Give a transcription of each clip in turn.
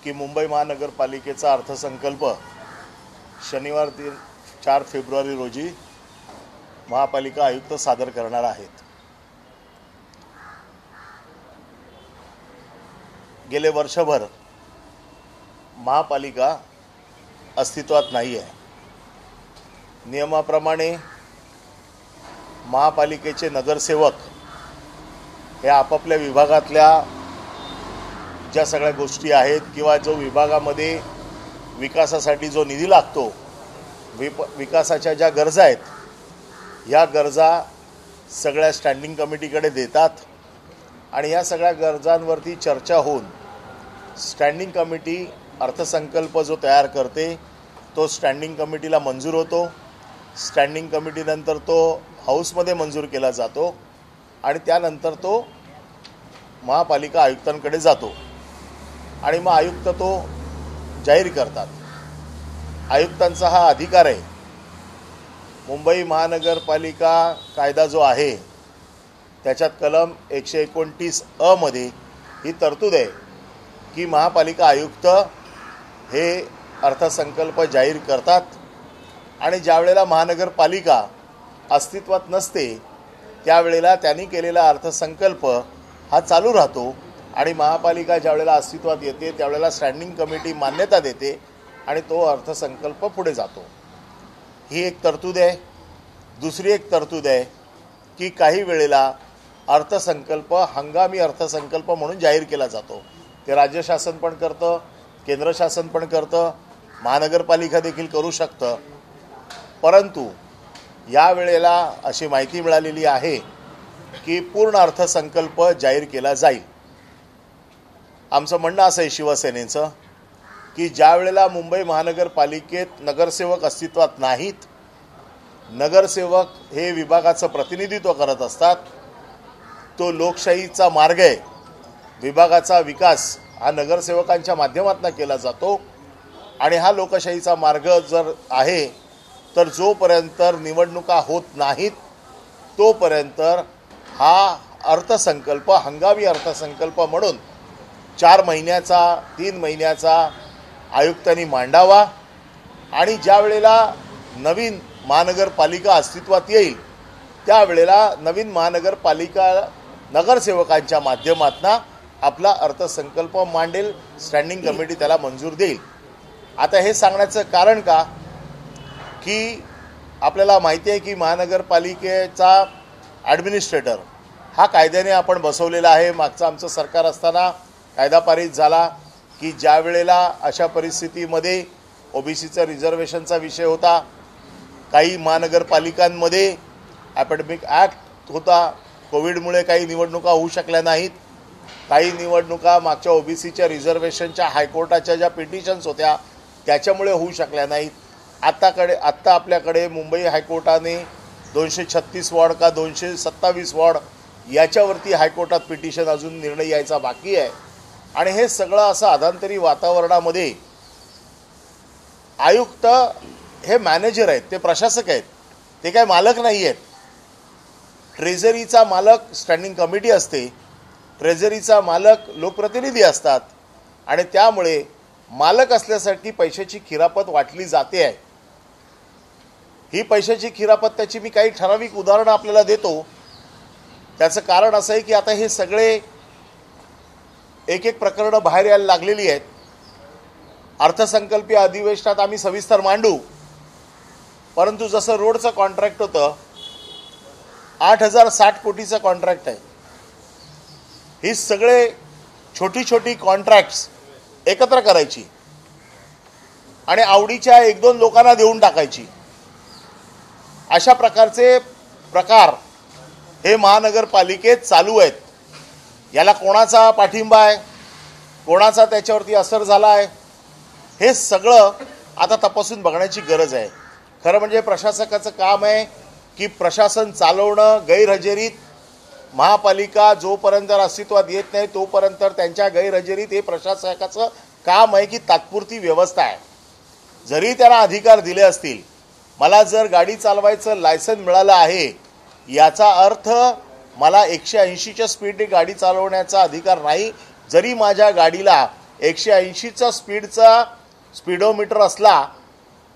की मुंबई महानगरपालिकेचा अर्थसंकल्प शनिवार 4 फेब्रुवारी रोजी महापालिका आयुक्त सादर करणार आहेत। गेले वर्षभर महापालिका अस्तित्वात नाही आहे। नियमाप्रमाणे महापालिकेचे नगरसेवक हे आपापल्या विभागातल्या ज्या सगळ्या गोष्टी आहेत किंवा जो विभागामध्ये विकासासाठी जो निधी लागतो, विकासाच्या ज्या गरजा आहेत या गरजा सगळ्या स्टँडिंग कमिटीकडे देतात आणि या सगळ्या गरजांवरती चर्चा होऊन स्टँडिंग कमिटी अर्थसंकल्प जो तयार करते तो स्टँडिंग कमिटीला मंजूर होतो। स्टँडिंग कमिटीनंतर तो हाऊसमध्ये मंजूर केला जातो आणि त्यानंतर तो महापालिका आयुक्तांकडे जातो आणि मग आयुक्त तो जाहीर करतात। आयुक्तांचा हा अधिकार आहे। मुंबई महानगरपालिका कायदा जो आहे त्याच्यात कलम 129 अ मध्ये ही तरतूद आहे की महापालिका आयुक्त हे अर्थसंकल्प जाहीर करतात आणि ज्या वेळेला महानगरपालिका अस्तित्वात नसते त्यावेळेला त्यांनी केलेला अर्थसंकल्प हा चालू राहतो आणि महापालिका ज्या वेळेला अस्तित्वात येते त्यावेळेला स्टँडिंग कमिटी मान्यता देते आणि तो अर्थसंकल्प पुढे जातो। ही एक तरतूद आहे। दुसरी एक तरतूद आहे की काही वेळेला अर्थसंकल्प हंगामी अर्थसंकल्प म्हणून जाहीर केला जातो। ते राज्य शासन पण करतं, केंद्र शासन पण करतं, महानगरपालिका देखील करू शकतं। परंतु या वेळेला अशी माहिती मिळालेली आहे की पूर्ण अर्थसंकल्प जाहीर केला जाईल। आमचं म्हणणं असं आहे शिवसेनेचं की ज्या वेळेला मुंबई महानगरपालिकेत नगरसेवक अस्तित्वात नाहीत, नगरसेवक हे विभागाचं प्रतिनिधित्व करत असतात, तो लोकशाहीचा मार्ग आहे। विभागाचा विकास हा नगरसेवकांच्या माध्यमातून केला जातो आणि हा लोकशाहीचा मार्ग जर आहे तर जोपर्यंत निवडणुका होत नाहीत तोपर्यंत हा अर्थसंकल्प हंगामी अर्थसंकल्प म्हणून 4 महिन्याचा 3 महिन्याचा आयुक्तांनी मांडावा आणि ज्या वेळेला नवीन महानगरपालिका अस्तित्वात येईल त्यावेळेला नवीन महानगरपालिका नगरसेवकांच्या माध्यमातून आपला अर्थसंकल्प मांडेल, स्टँडिंग कमिटी त्याला मंजूर देईल। आता हे सांगण्याचं कारण का की आपल्याला माहिती आहे की महानगरपालिकेचा ॲडमिनिस्ट्रेटर हा कायद्याने आपण बसवलेला आहे। मागचं आमचं सरकार असताना कायदा पारित झाला की ज्या वेळेला अशा परिस्थितीमध्ये ओबीसीचा रिझर्वेशनचा विषय होता, काही महानगरपालिकांमध्ये ॲपॅडेमिक ॲक्ट होता, कोविडमुळे काही निवडणुका होऊ शकल्या नाहीत, काही निवडणुका मागच्या ओबीसीच्या रिझर्वेशनच्या हायकोर्टाच्या ज्या पिटिशन्स होत्या त्याच्यामुळे होऊ शकल्या नाहीत। आत्ता आपल्याकडे मुंबई हायकोर्टाने 236 वॉर्ड का 227 वॉर्ड याच्यावरती हायकोर्टात पिटिशन अजून निर्णय यायचा बाकी आहे आणि हे सगळं असं अधांतरी वातावरणामध्ये आयुक्त हे मॅनेजर आहेत, ते प्रशासक आहेत, ते काय मालक नाही आहेत। ट्रेझरीचा मालक स्टँडिंग कमिटी असते, ट्रेझरीचा मालक लोकप्रतिनिधी असतात आणि त्यामुळे मालक असल्यासाठी पैशाची खिरापत वाटली जाते आहे। ही पैशाची खिरापत त्याची मी काही ठराविक उदाहरणं आपल्याला देतो। त्याचं कारण असं आहे की आता हे सगळे एक एक प्रकरणं बाहेर यायला लागलेली आहेत। अर्थसंकल्पीय अधिवेशनात आम्ही सविस्तर मांडू, परंतु जसं रोडचं कॉन्ट्रॅक्ट होतं 8060 कोटीचं कॉन्ट्रॅक्ट आहे। ही सगळे छोटी छोटी कॉन्ट्रॅक्ट्स एकत्र करायची आणि आवडीच्या 1-2 लोकांना देऊन टाकायची। अशा प्रकारचे प्रकार हे महानगरपालिकेत चालू आहेत। याला कोणाचा पाठिंबा आहे, कोणाचा त्याच्यावरती असर झाला आहे, हे सगळं आता तपासून बघण्याची गरज आहे। खरं म्हणजे प्रशासकाचं काम आहे की प्रशासन चालवणं, गैरहजेरीत महापालिका जोपर्यंत अस्तित्वात येत नाही तोपर्यंत त्यांच्या गैरहजेरीत हे प्रशासकाचं काम आहे की तात्पुरती व्यवस्था आहे। जरी त्याला अधिकार दिले असतील, मला जर गाडी चालवायचं लायसन मिळालं आहे याचा अर्थ मला 180च्या स्पीडने गाडी चालवण्याचा अधिकार नाही। जरी माझ्या गाडीला 180चा स्पीडोमीटर असला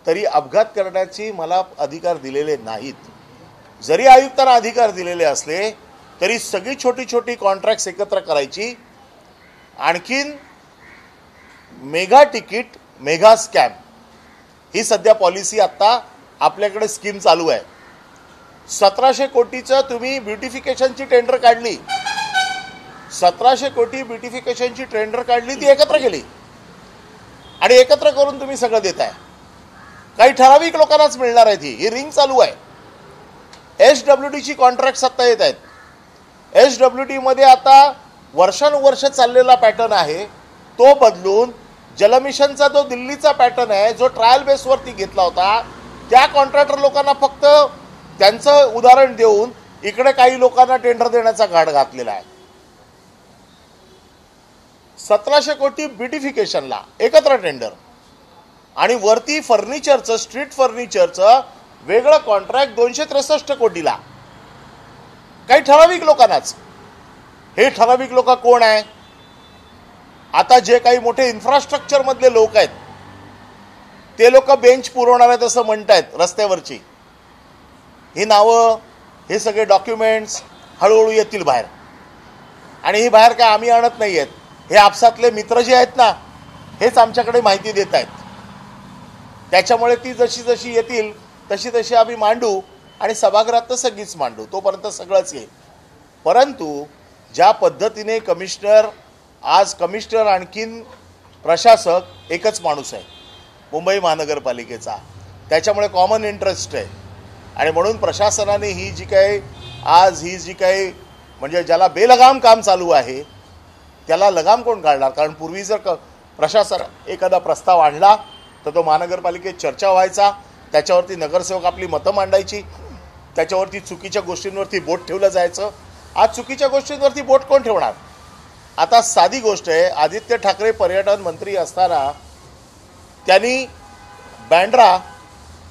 तरी अपघात करण्याची मला अधिकार दिलेले नाहीत. जरी आयुक्तांना अधिकार दिलेले असले तरी सगळी छोटी छोटी कॉन्ट्रॅक्ट्स एकत्र करायची, आणखीन मेगा तिकीट मेगा स्कॅम ही सध्या पॉलिसी आत्ता आपल्याकडे स्कीम चालू आहे. 1700 कोटीचं तुम्ही ब्युटिफिकेशनची टेंडर काढली, 1700 कोटी ब्युटिफिकेशनची टेंडर काढली, ती एकत्र केली आणि एकत्र करून तुम्ही सगळं देताय. काही ठराविक लोकांनाच मिळणार आहे. ही रिंग चालू आहे. SWDची कॉन्ट्रॅक्ट आत्ता येत आहेत. SWD मध्ये आता वर्षानुवर्ष चाललेला पॅटर्न आहे तो बदलून जलमिशनचा जो दिल्लीचा पॅटर्न आहे, जो ट्रायल बेसवरती घेतला होता, त्या कॉन्ट्रॅक्टर लोकांना फक्त त्यांचं उदाहरण देऊन इकडे काही लोकांना टेंडर देण्याचा घाट घातलेला आहे. 1700 कोटी ब्युटिफिकेशनला एकत्र टेंडर आणि वरती फर्निचरचं, स्ट्रीट फर्निचरचं वेगळं कॉन्ट्रॅक्ट 263 कोटीला काही ठराविक लोकांनाच. हे ठराविक लोक कोण आहे? आता जे काही मोठे इन्फ्रास्ट्रक्चर मधले लोक आहेत ते लोक बेंच पुरवणार आहेत असं म्हणतायत रस्त्यावरची. ही नावं, हे सगळे डॉक्युमेंट्स हळूहळू येतील बाहेर. आणि ही बाहेर काय आम्ही आणत नाही आहेत, हे आपसातले मित्र जे आहेत ना हेच आमच्याकडे माहिती देत आहेत. त्याच्यामुळे ती जशी जशी येतील तशी तशी आम्ही मांडू आणि सभागृहात तर सगळीच मांडू, तोपर्यंत सगळंच येईल. परंतु ज्या पद्धतीने कमिशनर आणखीन प्रशासक एकच माणूस आहे मुंबई महानगरपालिकेचा, त्याच्यामुळे कॉमन इंटरेस्ट आहे. आणि म्हणून प्रशासनाने ही जी काही म्हणजे ज्याला बेलगाम काम चालू आहे त्याला लगाम कोण काढणार? कारण पूर्वी जर प्रशासन एखादा प्रस्ताव आणला तर तो महानगरपालिकेत चर्चा व्हायचा, त्याच्यावरती नगरसेवक आपली मतं मांडायची, त्याच्यावरती चुकीच्या गोष्टींवरती बोट ठेवलं जायचं. आज चुकीच्या गोष्टींवरती बोट कोण ठेवणार? आता साधी गोष्ट आहे, आदित्य ठाकरे पर्यटन मंत्री असताना त्यांनी Bandra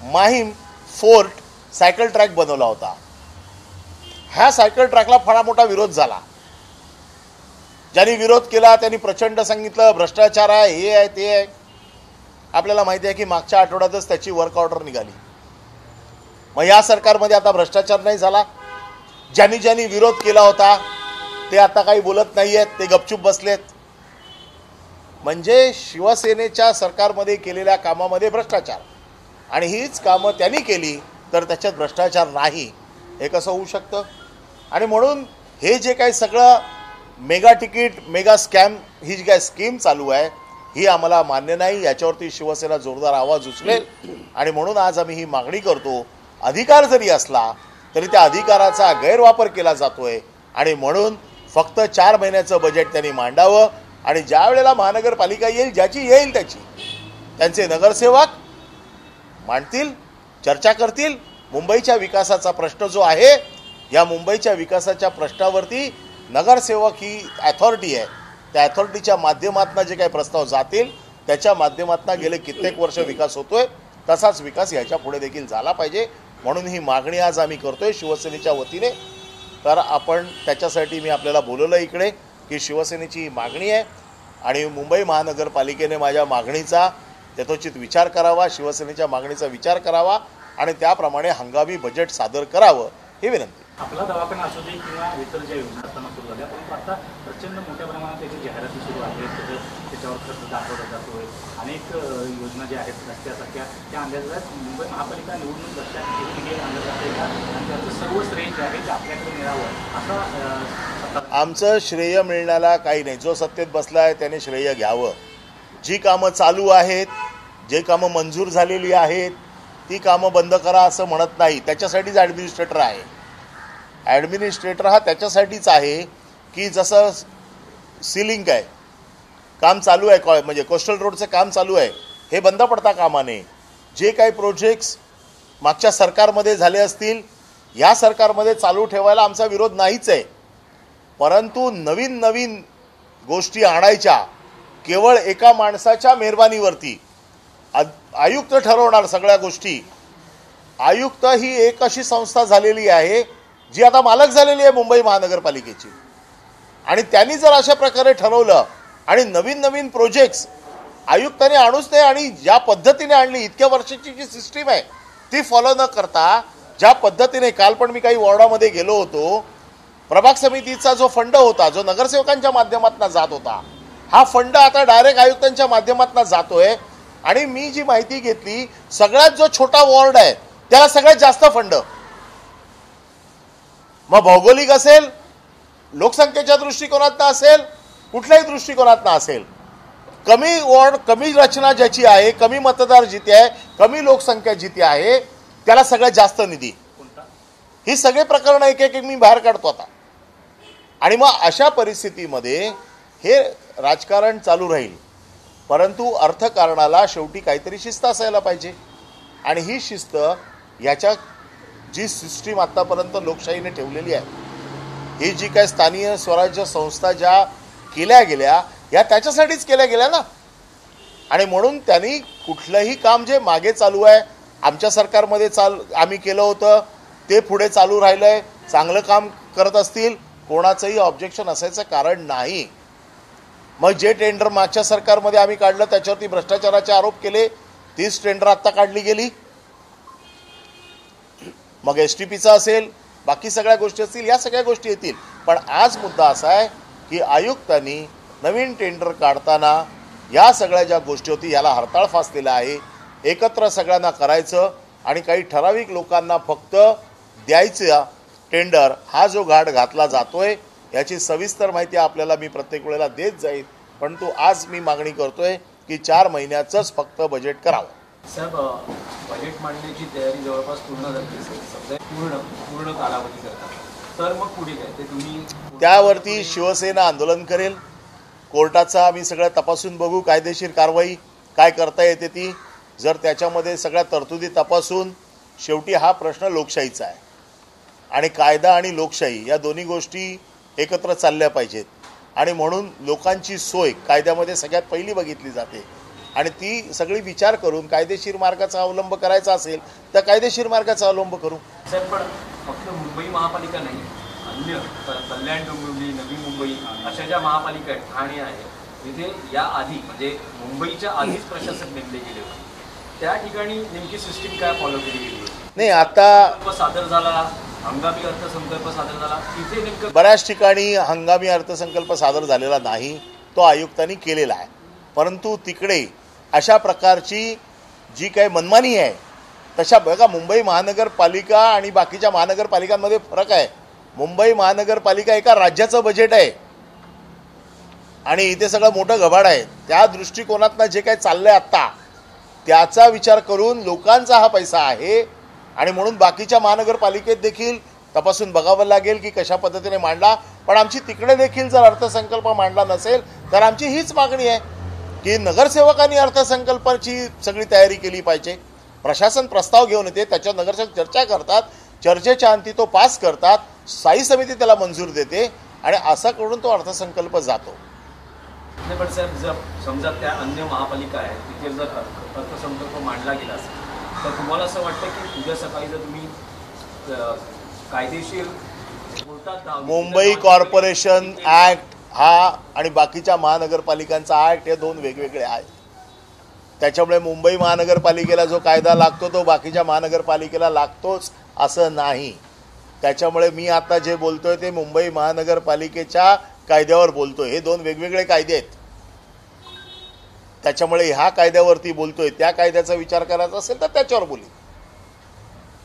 Mahim fort cycle track बनवला होता. ह्या सायकल ट्रॅकला फार मोठा विरोध झाला. ज्यांनी विरोध केला त्यांनी प्रचंड सांगितलं भ्रष्टाचार आहे, हे आहे, ते आहे. आपल्याला माहिती आहे की मागच्या आठवड्यातच त्याची वर्क ऑर्डर निघाली. मग या सरकारमध्ये आता भ्रष्टाचार नाही झाला. ज्यांनी विरोध केला होता ते आता काही बोलत नाही आहेत, ते गपचूप बसलेत. म्हणजे शिवसेनेच्या सरकारमध्ये केलेल्या कामामध्ये भ्रष्टाचार, आणि हीच कामं त्यांनी केली तर त्याच्यात भ्रष्टाचार नाही, हे कसं होऊ शकतं? आणि म्हणून हे जे काही सगळं मेगा तिकीट मेगा स्कॅम ही जी काही स्कीम चालू आहे ही आम्हाला मान्य नाही. याच्यावरती शिवसेना जोरदार आवाज उचलेल. आणि म्हणून आज आम्ही ही मागणी करतो. अधिकार जरी असला तरी त्या अधिकाराचा गैरवापर केला जातोय. आणि म्हणून फक्त 4 महिन्याचं बजेट त्यांनी मांडावं आणि ज्या वेळेला महानगरपालिका येईल, ज्याची येईल त्याची, त्यांचे नगरसेवक मांडतील, चर्चा करतील. मुंबईच्या विकासाचा प्रश्न जो आहे, या मुंबईच्या विकासाच्या प्रश्नावरती नगरसेवक ही अथॉरिटी आहे, त्या अथॉरिटीच्या माध्यमातून जे काही प्रस्ताव जातील त्याच्या माध्यमातून गेले कित्येक वर्ष विकास होतोय, तसाच विकास याच्या पुढे देखील झाला पाहिजे. म्हणून ही मागणी आज आम्ही करतोय शिवसेनेच्या वतीने. तर आपण त्याच्यासाठी मी आपल्याला बोलवलं इकडे की शिवसेनेची ही मागणी आहे आणि मुंबई महानगरपालिकेने माझ्या मागणीचा यथोचित विचार करावा, शिवसेनेच्या मागणीचा विचार करावा आणि त्याप्रमाणे हंगामी बजेट सादर करावं, ही विनंती. आपला दवाखाना असू दे किंवा इतर ज्या योजना असताना सुरू झाल्या, परंतु आता प्रचंड मोठ्या प्रमाणात त्याची जाहिराती सुरू आहेत, त्याच्यावर खर्च दाखवला जातोय. अनेक योजना ज्या आहेत रस्त्यासारख्या त्या आणल्या जातात. मुंबई महापालिका निवडणूक लक्षात घेऊन हे आणलं जाते का? आणि त्याचं सर्व श्रेय जे आहे ते आपल्याकडे मिळावं असं आमचं श्रेय मिळण्याला काही नाही. जो सत्तेत बसला आहे त्याने श्रेय घ्यावं. जी कामं चालू आहेत, जे कामं मंजूर झालेली आहेत ती कामं बंद करा असं म्हणत नाही. त्याच्यासाठीच ॲडमिनिस्ट्रेटर आहे. ॲडमिनिस्ट्रेटर हा त्याच्यासाठीच आहे की जसं सीलिंग आहे, काम चालू आहे, म्हणजे कोस्टल रोडचं काम चालू आहे, हे बंद पडता कामा नये. जे काही प्रोजेक्ट्स मागच्या सरकारमध्ये झाले असतील या सरकारमध्ये चालू ठेवायला आमचा विरोध नाहीच आहे. परंतु नवीन नवीन गोष्टी आणायच्या केवळ एका माणसाच्या मेहरबानीवरती. आयुक्त ठरवणार सगळ्या गोष्टी. आयुक्त ही एक अशी संस्था झालेली आहे जी आता मालक झालेली आहे मुंबई महानगरपालिकेची. आणि त्यांनी जर अशा प्रकारे ठरवलं आणि नवीन नवीन प्रोजेक्ट्स आयुक्तांनी आणूच नाही, आणि ज्या पद्धतीने आणली इतक्या वर्षाची जी सिस्टीम आहे ती फॉलो न करता ज्या पद्धतीने, काल पण मी काही वॉर्डामध्ये गेलो होतो, प्रभाग समितीचा जो फंड होता जो नगरसेवकांच्या माध्यमातून जात होता, हा फंड आता डायरेक्ट आयुक्तांच्या माध्यमातून जातोय. आणि मी जी माहिती घेतली, सगळ्यात जो छोटा वॉर्ड आहे त्याला सगळ्यात जास्त फंड. मग भौगोलिक असेल, लोकसंख्येच्या दृष्टिकोनातनं असेल, कुठल्याही दृष्टिकोनातनं असेल, कमी वॉर्ड, कमी रचना ज्याची आहे, कमी मतदार जिथे आहे, कमी लोकसंख्या जिथे आहे, त्याला सगळ्यात जास्त निधी. ही सगळे प्रकरण एक एक मी बाहेर काढतो आता. आणि मग अशा परिस्थितीमध्ये हे राजकारण चालू राहील, परंतु अर्थकारणाला शेवटी काहीतरी शिस्त असायला पाहिजे. आणि ही शिस्त, याच्या जी सिस्टीम आतापर्यंत लोकशाहीने ठेवलेली आहे, ही जी काय स्थानिक स्वराज्य संस्था ज्या केल्या गेल्या, या त्याच्यासाठीच केल्या गेल्या ना. आणि म्हणून त्यांनी कुठलंही काम जे मागे चालू आहे, आमच्या सरकारमध्ये आम्ही केलं होतं ते पुढे चालू राहिलंय, चांगलं काम करत असतील, कोणाचंही ऑब्जेक्शन असायचं कारण नाही. मग जे टेंडर मागच्या सरकारमध्ये आम्ही काढलं त्याच्यावरती भ्रष्टाचाराचे आरोप केले, तीच टेंडर आत्ता काढली गेली. मग STPचा असेल, बाकी सगळ्या गोष्टी असतील, या सगळ्या गोष्टी येतील. पण आज मुद्दा असा आहे की आयुक्तांनी नवीन टेंडर काढताना या सगळ्या ज्या गोष्टी होती याला हरताळ फासलेला आहे. एकत्र सगळ्यांना करायचं आणि काही ठराविक लोकांना फक्त द्यायचं टेंडर, हा जो घाट घातला जातोय, याची सविस्तर माहिती आपल्याला मी प्रत्येक वेळेला देत जाईल. परंतु आज मी मागणी करतोय की 4 महिन्याचंच फक्त बजेट करावं. साहेब, बजेट मांडण्याची तयारी जवळपास पूर्ण झाली, समजा पूर्ण कालावधी करता, तर मग पुढे काय ते तुम्ही? त्यावरती शिवसेना आंदोलन करेल. कोर्टाचा आम्ही सगळं तपासून बघू, कायदेशीर कारवाई काय करता येते ती. जर त्याच्यामध्ये सगळ्या तरतुदी तपासून, शेवटी हा प्रश्न लोकशाहीचा आहे आणि कायदा आणि लोकशाही या दोन्ही गोष्टी एकत्र चालल्या पाहिजेत. आणि म्हणून लोकांची सोय कायद्यामध्ये सगळ्यात पहिली बघितली जाते. आणि ती सगळी विचार करून कायदेशीर मार्गाचा अवलंब करायचा असेल तर कायदेशीर मार्गाचा अवलंब करू. साहेब, पण फक्त मुंबई महापालिका नाही, अन्य कल्याण डोंबिवली, नवी मुंबई अशा ज्या महापालिका आहेत, ठाणे आहे, तिथे या आधी म्हणजे मुंबईच्या आधीच प्रशासक नेमले गेले होते. त्या ठिकाणी नेमकी सिस्टीम काय फॉलो केली गेली? नाही, आता सादर झाला, हंगामी अर्थसंकल्प सादर झाला, तिथे नेमकं बऱ्याच ठिकाणी हंगामी अर्थसंकल्प सादर झालेला नाही, तो आयुक्तांनी केलेला आहे. परंतु तिकडे अशा प्रकारची जी काही मनमानी आहे, तशा बघा, मुंबई महानगरपालिका आणि बाकीच्या महानगरपालिकांमध्ये फरक आहे. मुंबई महानगरपालिका एका राज्याचं बजेट आहे आणि इथे सगळं मोठं घबाड आहे. त्या दृष्टिकोनातनं जे काही चाललंय आत्ता, त्याचा विचार करून लोकांचा हा पैसा आहे. आणि म्हणून बाकीच्या महानगरपालिकेत देखील तपासून बघावं लागेल की कशा पद्धतीने मांडला. पण आमची तिकडे देखील जर अर्थसंकल्प मांडला नसेल तर आमची हीच मागणी आहे की नगरसेवकांनी अर्थसंकल्पाची सगळी तयारी केली पाहिजे. प्रशासन प्रस्ताव घेऊन येते, त्याच्यावर नगरसेवक चर्चा करतात, चर्चेच्या अंती तो पास करतात, स्थायी समिती त्याला मंजूर देते आणि असं करून तो अर्थसंकल्प जातो. नाही, पण साहेब, जर समजा त्या अन्य महापालिका आहेत तिथे जर अर्थसंकल्प मांडला गेला असेल तर तुम्हाला असं वाटतं की उद्या सकाळी जर तुम्ही कायदेशीर मुंबई कॉर्पोरेशन ॲक्ट हा आणि बाकीच्या महानगरपालिकांचा ॲक्ट हे दोन वेगवेगळे आहेत. त्याच्यामुळे मुंबई महानगरपालिकेला जो कायदा लागतो तो बाकीच्या महानगरपालिकेला लागतोच असं नाही. त्याच्यामुळे मी आता जे बोलतोय ते मुंबई महानगरपालिकेच्या कायद्यावर बोलतोय. हे दोन वेगवेगळे कायदे आहेत. त्याच्यामुळे ह्या कायद्यावरती बोलतोय, त्या कायद्याचा विचार करायचा असेल तर त्याच्यावर बोली.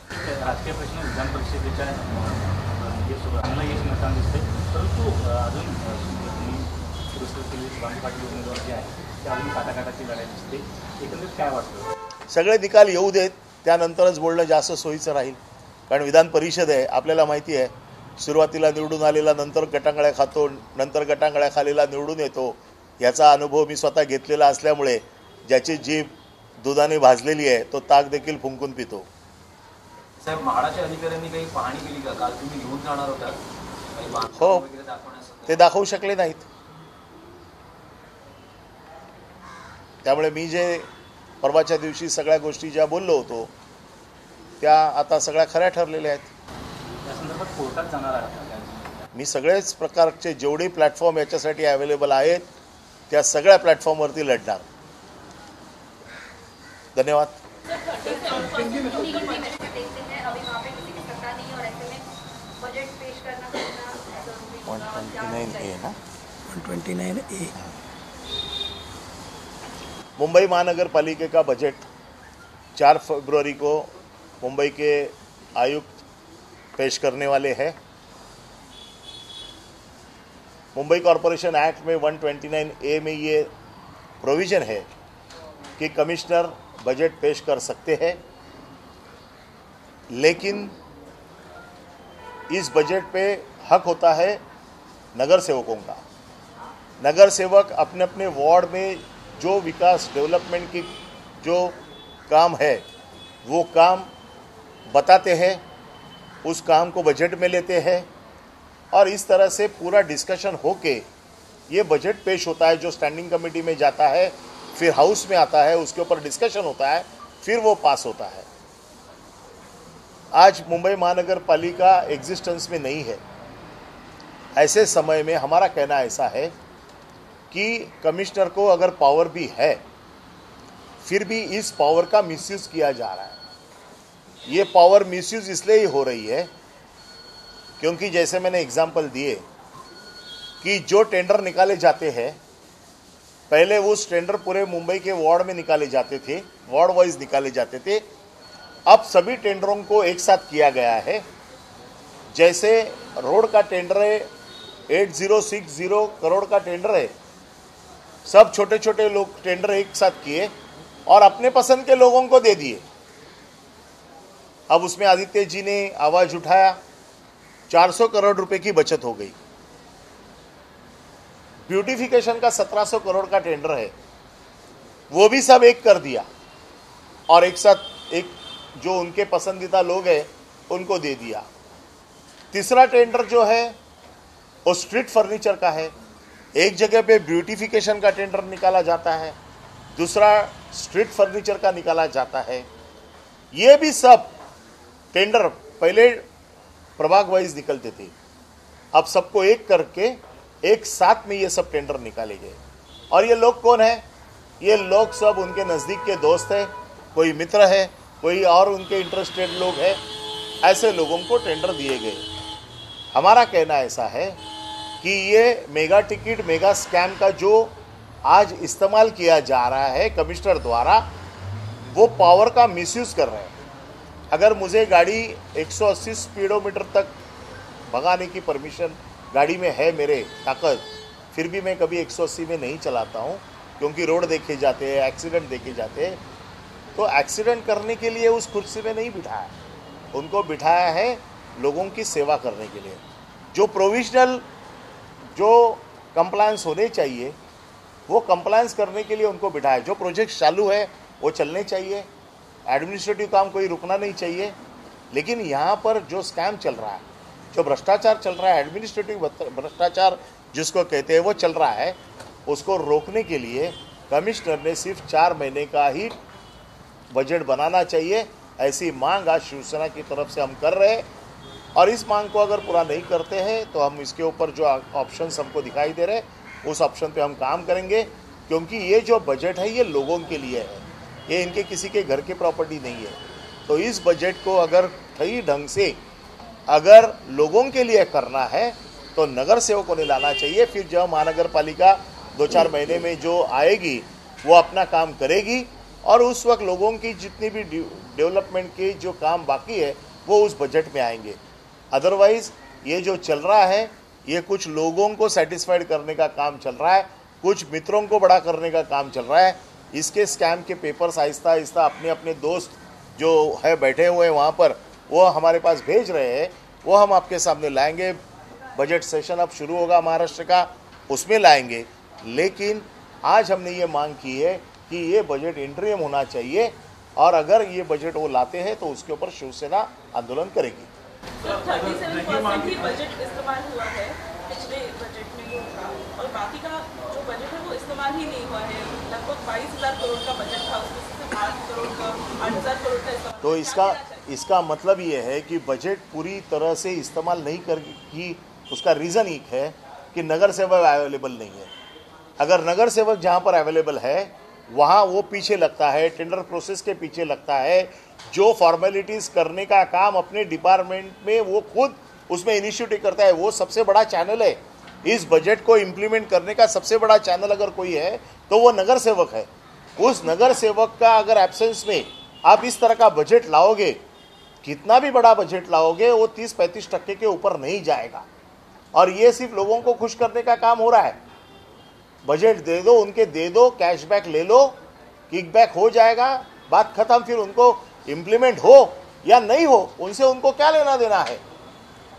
राजकीय प्रश्न विधान परिषदेच्या यश नसताना दिसते, परंतु अजून पुरस्कृत केलेली शुभांगी पाटील उमेदवार जे आहे ते अजून काटाकाटाची लढाई दिसते. एकंदरीत काय वाटतं? सगळे निकाल येऊ देत, त्यानंतरच बोलणं जास्त सोयीचं राहील. कारण विधान परिषद आहे, आपल्याला माहिती आहे, सुरुवातीला निवडून आलेला नंतर गटांगळ्या खातो, नंतर गटांगळ्या खालेला निवडून येतो. याचा अनुभव मी स्वतः घेतलेला असल्यामुळे ज्याची जीभ दुधाने भाजलेली आहे तो ताक देखील फुंकून पितो. साहेब, म्हाडाच्या अधिकाऱ्यांनी काही पाहणी केली का? काल तुम्ही घेऊन जाणार होता, हो, ते दाखवू शकले नाहीत. त्यामुळे मी जे परवाच्या दिवशी सगळ्या गोष्टी ज्या बोललो होतो त्या आता सगळ्या खऱ्या ठरलेल्या आहेत. या संदर्भात कोर्टात जाणार आहे. मी सगळेच प्रकारचे जेवढे प्लॅटफॉर्म याच्यासाठी अवेलेबल आहेत त्या सगळ्या प्लॅटफॉर्मवरती लढणार. धन्यवाद. मुंबई महानगर पालिका का बजट 4 फरवरी को मुंबई के आयुक्त पेश करने वाले हैं. मुंबई कॉरपोरेशन एक्ट में 129A में ये प्रोविज़न है कि कमिश्नर बजट पेश कर सकते हैं, लेकिन इस बजट पे हक होता है नगर सेवकों का. नगर सेवक अपने अपने वार्ड में जो विकास डेवलपमेंट की जो काम है वो काम बताते हैं, उस काम को बजट में लेते हैं और इस तरह से पूरा डिस्कशन होके ये बजट पेश होता है, जो स्टैंडिंग कमेटी में जाता है, फिर हाउस में आता है, उसके ऊपर डिस्कशन होता है, फिर वो पास होता है. आज मुंबई महानगर पालिका एग्जिस्टेंस में नहीं है. ऐसे समय में हमारा कहना ऐसा है कि कमिश्नर को अगर पावर भी है, फिर भी इस पावर का मिसयूज किया जा रहा है. ये पावर मिसयूज इसलिए ही हो रही है क्योंकि जैसे मैंने एग्जाम्पल दिए कि जो टेंडर निकाले जाते हैं, पहले उस टेंडर पूरे मुंबई के वार्ड में निकाले जाते थे, वार्ड वाइज निकाले जाते थे. अब सभी टेंडरों को एक साथ किया गया है. जैसे रोड का टेंडर है, 8060 करोड़ का टेंडर है, सब छोटे छोटे लोग टेंडर एक साथ किए और अपने पसंद के लोगों को दे दिए. अब उसमें आदित्य जी ने आवाज उठाया, 400 करोड़ रुपए की बचत हो गई. ब्यूटिफिकेशन का 1700 करोड़ का टेंडर है, वो भी सब एक कर दिया और एक साथ एक जो उनके पसंदीदा लोग हैं उनको दे दिया. तीसरा टेंडर जो है वो स्ट्रीट फर्नीचर का है. एक जगह पे ब्यूटिफिकेशन का टेंडर निकाला जाता है, दूसरा स्ट्रीट फर्नीचर का निकाला जाता है. ये भी सब टेंडर पहले प्रभाग वाइज निकलते थे, अब सबको एक करके एक साथ में ये सब टेंडर निकाले गए. और ये लोग कौन है? ये लोग सब उनके नज़दीक के दोस्त हैं, कोई मित्र है, कोई और उनके इंटरेस्टेड लोग हैं. ऐसे लोगों को टेंडर दिए गए. हमारा कहना ऐसा है कि ये मेगा टिकट मेगा स्कैम का जो आज इस्तेमाल किया जा रहा है कमिश्नर द्वारा, वो पावर का मिसयूज कर रहे हैं. अगर मुझे गाड़ी 180 स्पीडोमीटर तक भगाने की परमिशन गाड़ी में है, मेरे ताकत, फिर भी मैं कभी 180 में नहीं चलाता हूँ क्योंकि रोड देखे जाते हैं, एक्सीडेंट देखे जाते हैं. तो एक्सीडेंट करने के लिए उस कुर्सी में नहीं बिठाया, उनको बिठाया है लोगों की सेवा करने के लिए. जो प्रोविजनल जो कंप्लायंस होने चाहिए वो कंप्लायंस करने के लिए उनको बिठाया. जो प्रोजेक्ट चालू है वो चलने चाहिए, एडमिनिस्ट्रेटिव काम कोई रुकना नहीं चाहिए. लेकिन यहाँ पर जो स्कैम चल रहा है, जो भ्रष्टाचार चल रहा है, एडमिनिस्ट्रेटिव भ्रष्टाचार जिसको कहते हैं वो चल रहा है, उसको रोकने के लिए कमिश्नर ने सिर्फ 4 महीने का ही बजट बनाना चाहिए. ऐसी मांग आज शिवसेना की तरफ से हम कर रहे हैं और इस मांग को अगर पूरा नहीं करते हैं तो हम इसके ऊपर जो ऑप्शंस हमको दिखाई दे रहे हैं उस ऑप्शन पे हम काम करेंगे. क्योंकि ये जो बजट है ये लोगों के लिए है, ये इनके किसी के घर की प्रॉपर्टी नहीं है. तो इस बजट को अगर सही ढंग से अगर लोगों के लिए करना है तो नगर सेवकों ने लाना चाहिए. फिर जब महानगर पालिका 2-4 महीने में जो आएगी वो अपना काम करेगी और उस वक्त लोगों की जितनी भी डेवलपमेंट के जो काम बाकी है वो उस बजट में आएंगे. अदरवाइज ये जो चल रहा है ये कुछ लोगों को सेटिस्फाइड करने का काम चल रहा है, कुछ मित्रों को बड़ा करने का काम चल रहा है. इसके स्कैम के पेपर्स आहिस्ता आहिस्ता अपने अपने दोस्त जो है बैठे हुए हैं वहाँ पर वो हमारे पास भेज रहे हैं, वो हम आपके सामने लाएंगे. बजट सेशन अब शुरू होगा महाराष्ट्र का, उसमें लाएंगे. लेकिन आज हमने ये मांग की है कि ये बजट इंटरिम होना चाहिए और अगर ये बजट वो लाते हैं तो उसके ऊपर शिवसेना आंदोलन करेगी. 37% ही बजट इस्तेमाल हुआ है पिछले बजट में जो था और बाकी का जो बजट है वो इस्तेमाल ही नहीं हुआ है. लगभग 22,000 करोड़ का बजट था, उसमें सिर्फ 8 करोड़ का 8,000 करोड़ का इस्तेमाल. तो इसका मतलब ये है कि बजट पूरी तरह से इस्तेमाल नहीं कर की. उसका रीज़न एक है कि नगर सेवा अवेलेबल नहीं है. अगर नगर सेवक जहाँ पर अवेलेबल है वहाँ वो पीछे लगता है, टेंडर प्रोसेस के पीछे लगता है, जो फॉर्मेलिटीज़ करने का काम अपने डिपार्टमेंट में वो खुद उसमें इनिशिएटिव करता है, वो सबसे बड़ा चैनल है। इस बजट को इम्प्लीमेंट करने का सबसे बड़ा चैनल अगर कोई है तो वो नगर सेवक है। उस नगर सेवक का अगर एब्सेंस में आप इस तरह का बजट लाओगे, कितना भी बड़ा बजट लाओगे, वो 30-35% के ऊपर नहीं जाएगा। और ये सिर्फ लोगों को खुश करने का काम हो रहा है। बजट दे दो, उनके दे दो, कैशबैक ले लो, किकबैक हो जाएगा, बात खत्म। फिर उनको इम्प्लीमेंट हो या नहीं हो, उनसे उनको क्या लेना देना है।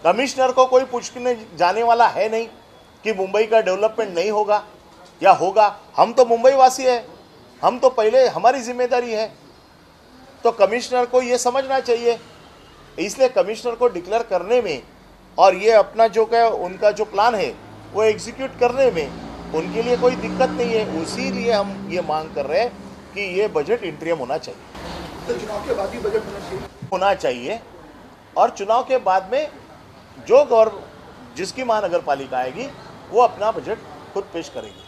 कमिश्नर को कोई पूछने जाने वाला है नहीं कि मुंबई का डेवलपमेंट नहीं होगा या होगा। हम तो मुंबई वासी है, हम तो पहले हमारी जिम्मेदारी है। तो कमिश्नर को ये समझना चाहिए। इसलिए कमिश्नर को डिक्लेयर करने में और ये अपना जो क्या उनका जो प्लान है वो एग्जीक्यूट करने में उनके लिए कोई दिक्कत नहीं है। उसी लिए हम ये मांग कर रहे हैं कि ये बजट इंटरियम होना चाहिए। तो चुनाव के बाद ही बजट होना चाहिए और चुनाव के बाद में जो जिसकी महानगर पालिका आएगी वो अपना बजट खुद पेश करेगी।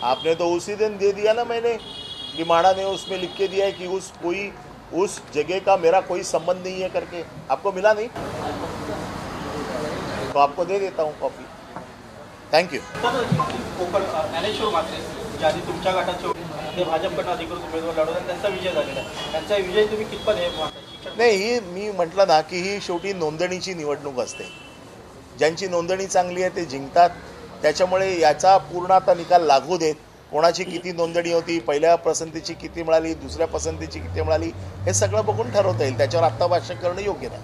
आपने तो उसी दिन दे दिया ना, मैंने कि माड़ा ने उसमें लिख के दिया है कि उस जगह का मेरा कोई संबंध नहीं है करके। आपको मिला नहीं तो आपको दे देता हूँ copy. Thank you. Konkan Dnyaneshwar Mhatre जे आधी तुमच्या गटाचे ते भाजपकडनं अधिकृत उमेदवार लढवतात, त्यांचा विजय झालेला आहे। त्यांचा विजय तुम्ही कितपत हे पाहता? नाही, ही मी म्हटलं ना की ही शेवटी नोंदणीची निवडणूक असते। ज्यांची नोंदणी चांगली आहे ते जिंकतात। त्याच्यामुळे याचा पूर्ण आता निकाल लागू देत, कोणाची किती नोंदणी होती, पहिल्या पसंतीची किती मिळाली, दुसऱ्या पसंतीची किती मिळाली, हे सगळं बघून ठरवता येईल। त्याच्यावर आत्ता भाष्य करणं योग्य नाही।